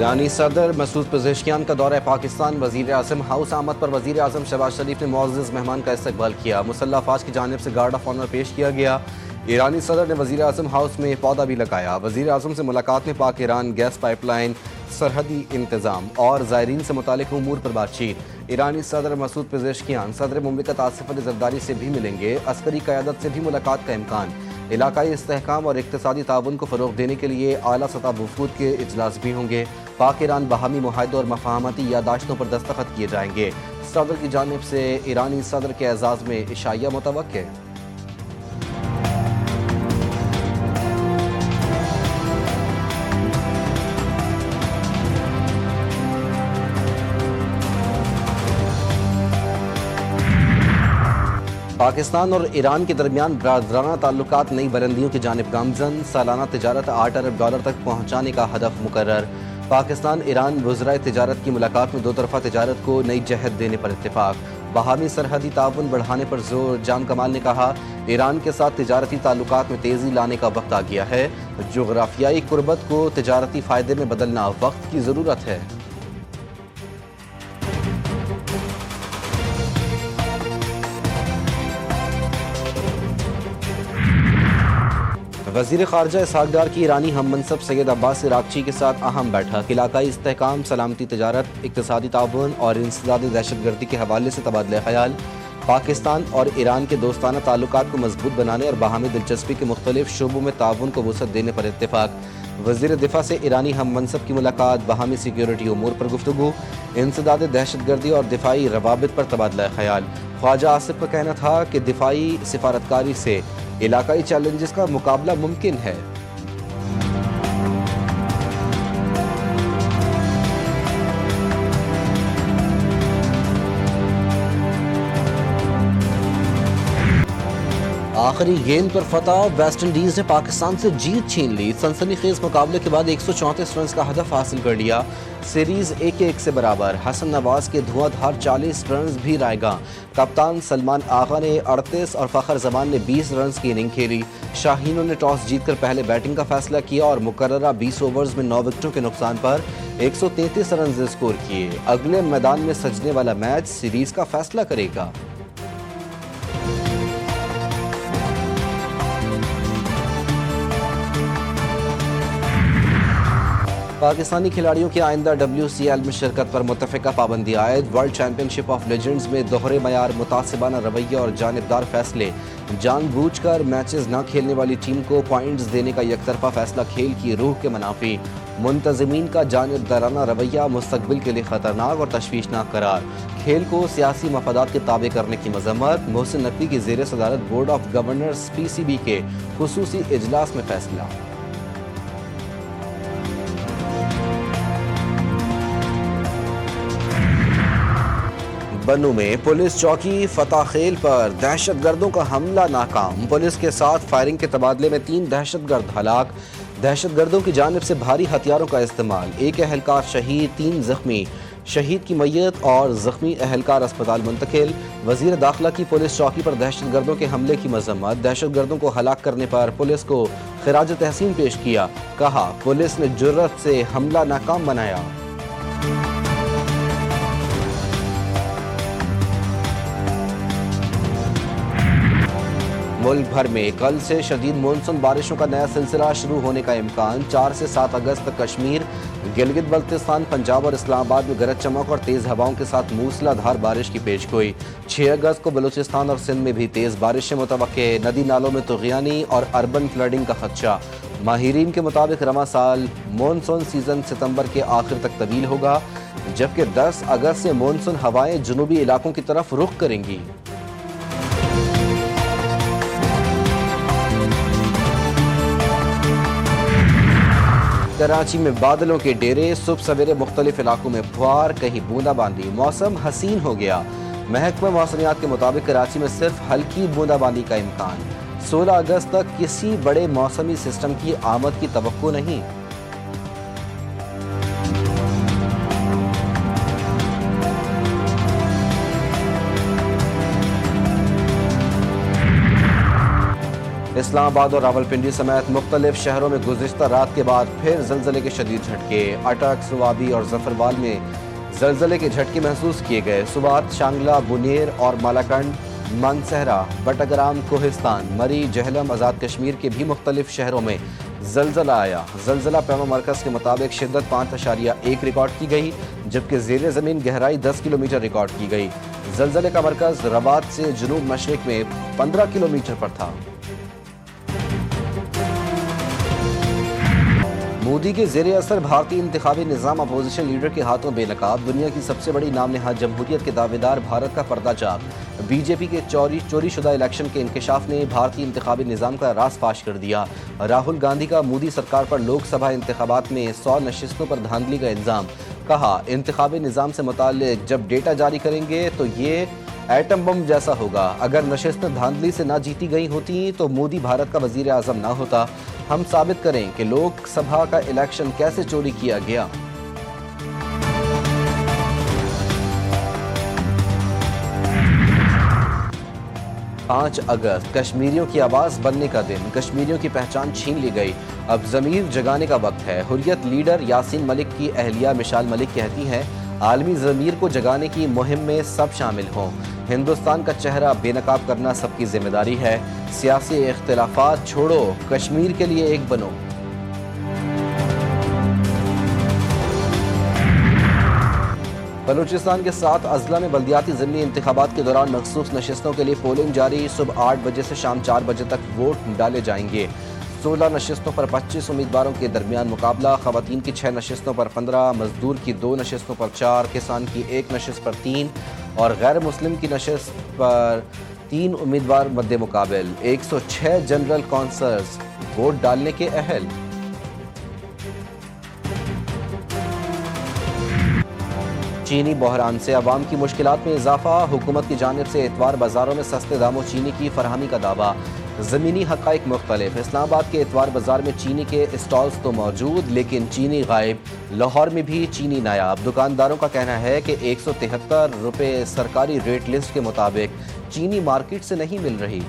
ईरानी सदर मसूद पेज़ेश्कियान का दौरा पाकिस्तान। वज़ीर आज़म हाउस आमद पर वज़ीर आज़म शहबाज शरीफ ने मुअज़्ज़ज़ मेहमान का इस्तकबाल किया। मुसल्लह अफ़वाज की जानिब से गार्ड ऑफ ऑनर पेश किया गया। ईरानी सदर ने वज़ीर आज़म हाउस में पौधा भी लगाया। वज़ीर आज़म से मुलाकात में पाक ईरान गैस पाइपलाइन, सरहदी इंतज़ाम और ज़ायरीन से मुतालिक उमूर पर बातचीत। ईरानी सदर मसूद पेज़ेश्कियान सदर मुमलिकत आसिफ अली ज़रदारी से भी मिलेंगे। अस्करी क़यादत से भी मुलाकात का इम्कान। इलाकाई इस्तेहकाम और इक़्तिसादी ताउन को फ़रोग़ देने के लिए आला सतह वफ़ूद के इजलास भी होंगे। पाक ईरान बाहमी मुआहदों और मफ़ाहमती यादाश्तों पर दस्तखत किए जाएंगे। सदर की जानिब से ईरानी सदर के एजाज़ में इशाइया मुतवक्के। पाकिस्तान और ईरान के दरमियान बरादराना ताल्लुकात नई बुलंदियों की जानिब गामजन। सालाना तिजारत $8 अरब तक पहुँचाने का हदफ मुकर्रर। पाकिस्तान ईरान वज़राए तिजारत की मुलाकात में दो तरफ़ा तिजारत को नई जहत देने पर इत्तेफाक। बाहमी सरहदी ताउन बढ़ाने पर जोर। जाम कमाल ने कहा, ईरान के साथ तिजारती ताल्लुकात में तेज़ी लाने का वक्त आ गया है। जोग्राफियाई कुर्बत को तिजारती फ़ायदे में बदलना वक्त की ज़रूरत है। वज़ीर ख़ारजा इसहाक़ डार की ईरानी हम मनसब सैयद अब्बास इराक़ची के साथ अहम बैठक। इलाकाई इस्तेहकाम, सलामती तिजारत, इक़्तिसादी ताउन और इंसदाद दहशतगर्दी के हवाले से तबादला ख़याल। पाकिस्तान और ईरान के दोस्ताना ताल्लुकात को मजबूत बनाने और बाहमी दिलचस्पी के मुख्तलिफ शोबों में ताउन को वुसअत देने पर इत्तेफाक। वज़ीर दिफा से ईरानी हम मनसब की मुलाकात। बाहमी सिक्योरिटी उमूर पर गुफ्तगू। इंसदाद दहशतगर्दी और दिफाई रवाबित पर तबादला ख़याल। ख्वाजा आसिफ का कहना था कि दिफाई सिफारतकारी से इलाकाई चैलेंजेस का मुकाबला मुमकिन है। आखिरी गेंद पर फतह। वेस्ट इंडीज ने पाकिस्तान से जीत छीन ली। सनसनीखेज मुकाबले के बाद 134 रन का हदफ हासिल कर लिया। सीरीज 1-1 से बराबर। हसन नवाज के धुआंधार 40 रन भी रायगा। कप्तान सलमान आगा ने 38 और फ़खर जमान ने 20 रन की इनिंग खेली। शाहीनों ने टॉस जीतकर पहले बैटिंग का फैसला किया और मुकर्ररा 20 ओवर्स में 9 विकेटों के नुकसान पर 133 रन स्कोर किए। अगले मैदान में सजने वाला मैच सीरीज का फैसला करेगा। पाकिस्तानी खिलाड़ियों की आइंदा WCL में शिरकत पर मुत्तफ़िका पाबंदी आयद। वर्ल्ड चैंपियनशिप ऑफ लेजेंड्स में दोहरे मयार, मुतासिबाना रवैया और जानिबदार फैसले। जानबूझकर मैचेस न खेलने वाली टीम को पॉइंट्स देने का एकतरफा फैसला खेल की रूह के मुनाफी। मुंतज़िमीन का जानिबदाराना रवैया मुस्तक़बिल के लिए ख़तरनाक और तशवीशनाक करार। खेल को सियासी मफादात के ताबे करने की मज़म्मत। मोहसिन नकवी की ज़ेर सदारत बोर्ड ऑफ गवर्नर्स PCB के खुसूसी इजलास में फैसला। बन्नू में पुलिस चौकी फताखेल पर दहशतगर्दों का हमला नाकाम। पुलिस के साथ फायरिंग के तबादले में 3 दहशतगर्द हलाक। दहशतगर्दों की जानिब से भारी हथियारों का इस्तेमाल। 1 अहलकार शहीद, 3 जख्मी। शहीद की मैयत और जख्मी अहलकार अस्पताल मुंतकिल। वज़ीर दाखिला की पुलिस चौकी पर दहशतगर्दों के हमले की मजम्मत। दहशतगर्दों को हलाक करने पर पुलिस को खिराज तहसीन पेश किया। कहा, पुलिस ने जुर्रत से हमला नाकाम बनाया। मुल्क भर में कल से शदीद मानसून बारिशों का नया सिलसिला शुरू होने का इम्कान। 4 से 7 अगस्त तक कश्मीर, गिलगित बल्तिस्तान, पंजाब और इस्लामाबाद में गरज चमक और तेज़ हवाओं के साथ मूसलाधार बारिश की पेशगोई। 6 अगस्त को बलूचिस्तान और सिंध में भी तेज़ बारिशें मुतवक्के। नदी नालों में तुग़यानी और अर्बन फ्लडिंग का खदशा। माहिरीन के मुताबिक रवा साल मानसून सीज़न सितंबर के आखिर तक तवील होगा, जबकि 10 अगस्त से मानसून हवाएं जनूबी इलाकों की तरफ रुख करेंगी। कराची में बादलों के डेरे। सुबह सवेरे मुख्तलिफ इलाकों में फुहार, कहीं बूंदाबांदी। मौसम हसीन हो गया। महकमा मौसमियात के मुताबिक कराची में सिर्फ हल्की बूंदाबांदी का इम्कान। 16 अगस्त तक किसी बड़े मौसमी सिस्टम की आमद की तवक्को नहीं। इस्लामाबाद और रावलपिंडी समेत मुख्तलिफ शहरों में गुज़िश्ता रात के बाद फिर ज़लज़ले के शदीद झटके। अटक, सुवाबी और जफरवाल में ज़लज़ले के झटके महसूस किए गए। सुबात, शांगला, बुनेर और मालाकंड, मानसहरा, बटग्राम, कोहिस्तान, मरी, जहलम, आज़ाद कश्मीर के भी मुख्तलिफ शहरों में ज़लज़ला आया। ज़लज़ला पैमा मरकज़ के मुताबिक शिद्दत 5.1 रिकॉर्ड की गई, जबकि ज़ेर ज़मीन गहराई 10 किलोमीटर रिकॉर्ड की गई। ज़लज़ले का मरकज़ रबात से जुनूब मशरिक में 15 किलोमीटर पर था। मोदी के ज़ेर असर भारतीय इंतखाबी निज़ाम अपोजिशन लीडर के हाथों बेनकाब। दुनिया की सबसे बड़ी नाम नहाद जमहूरियत के दावेदार भारत का पर्दाचाक। बीजेपी के चोरी शुदा इलेक्शन के इंकशाफ ने भारतीय इंतखाबी निज़ाम का राज फाश कर दिया। राहुल गांधी का मोदी सरकार पर लोकसभा इंतखाबात में 100 नशिस्तों पर धांधली का इल्ज़ाम। कहा, इंतखाबी निज़ाम से मुताल्लिक जब डेटा जारी करेंगे तो ये एटम बम जैसा होगा। अगर नशिस्तें धांधली से ना जीती गई होती तो मोदी भारत का वज़ीर आज़म ना होता। हम साबित करें कि लोकसभा का इलेक्शन कैसे चोरी किया गया। पाँच अगस्त कश्मीरियों की आवाज़ बनने का दिन। कश्मीरियों की पहचान छीन ली गई, अब ज़मीर जगाने का वक्त है। हुर्रियत लीडर यासीन मलिक की अहलिया मिशाल मलिक कहती हैं, आलमी ज़मीर को जगाने की मुहिम में सब शामिल हों। हिंदुस्तान का चेहरा बेनकाब करना सबकी जिम्मेदारी है। सियासी इख्तिलाफात छोड़ो, कश्मीर के लिए एक बनो। बलूचिस्तान के 7 अजला में बल्दियाती ज़िमनी इंतखाबात के दौरान मखसूस नशिस्तों के लिए पोलिंग जारी। सुबह 8 बजे से शाम 4 बजे तक वोट डाले जाएंगे। 16 नशिस्तों पर 25 उम्मीदवारों के दरमियान मुकाबला। ख़वातीन की 6 नशिस्तों पर 15, मजदूर की 2 नशिस्तों पर 4, किसान की 1 नशिस्त पर 3 और गैर मुस्लिम की नशिस्त पर 3 उम्मीदवार मद्दे मुकाबिल। 106 जनरल कौंसलर्स वोट डालने के अहल। चीनी बहरान से अवाम की मुश्किलात में इजाफा। हुकूमत की जानिब से एतवार बाजारों में सस्ते दामों चीनी की फरहमी का दावा। ज़मीनी हक़ाइक़ मुख्तलिफ। इस्लामाबाद के एतवार बाजार में चीनी के स्टॉल्स तो मौजूद, लेकिन चीनी गायब। लाहौर में भी चीनी नायाब। दुकानदारों का कहना है कि 173 रुपये सरकारी रेट लिस्ट के मुताबिक चीनी मार्केट से नहीं मिल रही।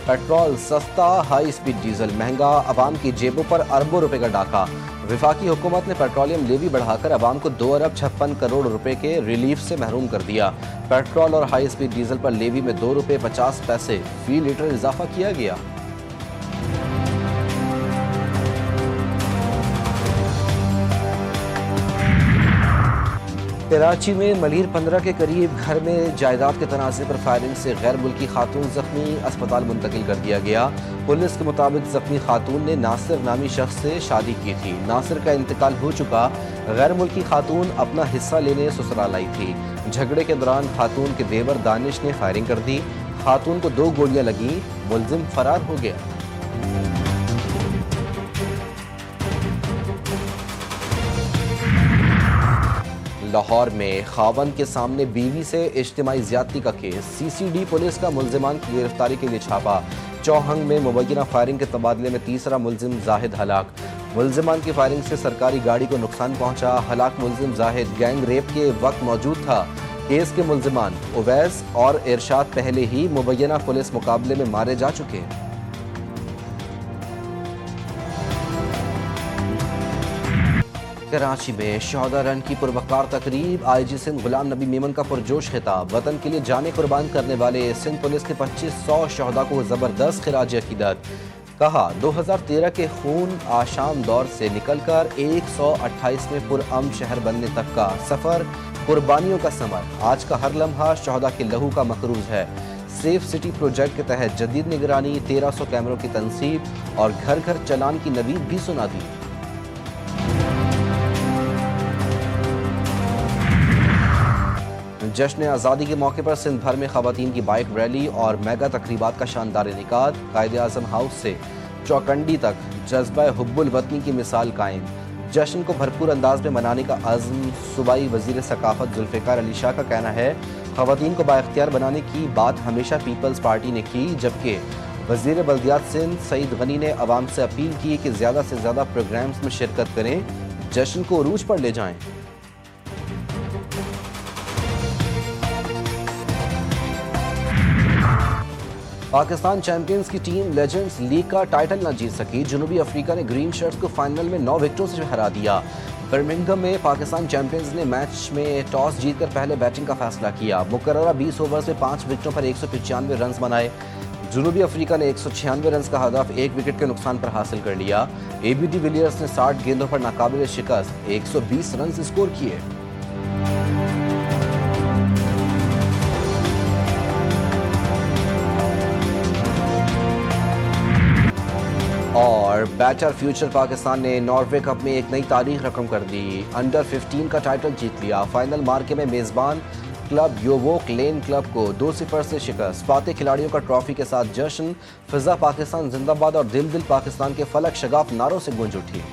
पेट्रोल सस्ता, हाई स्पीड डीजल महंगा, अवाम की जेबों पर अरबों रुपए का डाका। वफाकी हुकूमत ने पेट्रोलियम लेवी बढ़ाकर अवाम को 2 अरब 56 करोड़ रुपए के रिलीफ से महरूम कर दिया। पेट्रोल और हाई स्पीड डीजल पर लेवी में 2 रुपये 50 पैसे फी लीटर इजाफा किया गया। कराची में मलीर 15 के करीब घर में जायदाद के तनाज़े पर फायरिंग से गैर मुल्की खातून जख्मी, अस्पताल मुंतकिल कर दिया गया। पुलिस के मुताबिक जख्मी खातून ने नासिर नामी शख्स से शादी की थी। नासिर का इंतकाल हो चुका। गैर मुल्की खातून अपना हिस्सा लेने ससुराल आई थी। झगड़े के दौरान खातून के देवर दानिश ने फायरिंग कर दी। खातून को 2 गोलियां लगी। मुलजिम फरार हो गया। लाहौर में खावन के सामने बीवी से इज्तिमाई ज़्यादती का केस। सीसीडी पुलिस का मुल्जिमान की गिरफ्तारी के लिए छापा। चौहंग में मुबैना फायरिंग के तबादले में तीसरा मुल्जिम जाहिद हलाक। मुल्जिमान की फायरिंग से सरकारी गाड़ी को नुकसान पहुंचा। हलाक मुल्जिम जाहिद गैंग रेप के वक्त मौजूद था। केस के मुल्जिमान उवैस और इरशाद पहले ही मुबैना पुलिस मुकाबले में मारे जा चुके हैं। कराची में शहदा रन की पुरवकार तकरीब। IG सिंध गुलाम नबी मेमन का पुरजोश खिताब। वतन के लिए जाने कुर्बान करने वाले सिंध पुलिस के 2500 शहदा को ज़बरदस्त खिराज अकीदत। कहा, 2013 के खून आशाम दौर से निकलकर 128वें पुरअमन शहर बनने तक का सफ़र कुर्बानियों का समर। आज का हर लम्हा शहदा के लहू का मकरूज है। सेफ सिटी प्रोजेक्ट के तहत जदीद निगरानी, 1300 कैमरों की तनसीब और घर घर चलान की नवीद भी सुना दी। जश्न आज़ादी के मौके पर सिंध भर में ख़वातीन की बाइक रैली और मेगा तकरीबात का शानदार इनेकाद। कायद-ए-आज़म हाउस से चौकंडी तक जज्बा हुब्बुल वतनी की मिसाल कायम। जश्न को भरपूर अंदाज में मनाने का अज़्म। सूबाई वज़ीर सकाफ़त जुल्फ़िकार अली शाह का कहना है, ख़वातीन को बाइख्तियार बनाने की बात हमेशा पीपल्स पार्टी ने की, जबकि वज़ीर बल्दियात सिंध सईद गनी ने अवाम से अपील की कि ज़्यादा से ज़्यादा प्रोग्राम्स में शिरकत करें, जश्न को उरूज पर ले जाएँ। पाकिस्तान चैंपियंस की टीम लेजेंड्स लीग का टाइटल न जीत सकी। जनूबी अफ्रीका ने ग्रीन शर्ट्स को फाइनल में 9 विकेटों से हरा दिया। बर्मिंघम में पाकिस्तान चैंपियंस ने मैच में टॉस जीतकर पहले बैटिंग का फैसला किया। मुकर्ररा 20 ओवर्स में 5 विकेटों पर 195 रन बनाए। जनूबी अफ्रीका ने 196 रन का हदफ 1 विकेट के नुकसान पर हासिल कर लिया। एबी डिविलियर्स ने 60 गेंदों पर नाकाबिल शिकस्त 120 रन स्कोर किए। और बैटर फ्यूचर पाकिस्तान ने नॉर्वे कप में एक नई तारीख रकम कर दी। अंडर 15 का टाइटल जीत लिया। फाइनल मार्के में मेजबान क्लब योवोक लेन क्लब को 2-0 से शिकस्त। फाते खिलाड़ियों का ट्रॉफी के साथ जश्न। फिजा पाकिस्तान जिंदाबाद और दिल दिल पाकिस्तान के फलक शगाफ नारों से गूंज उठी।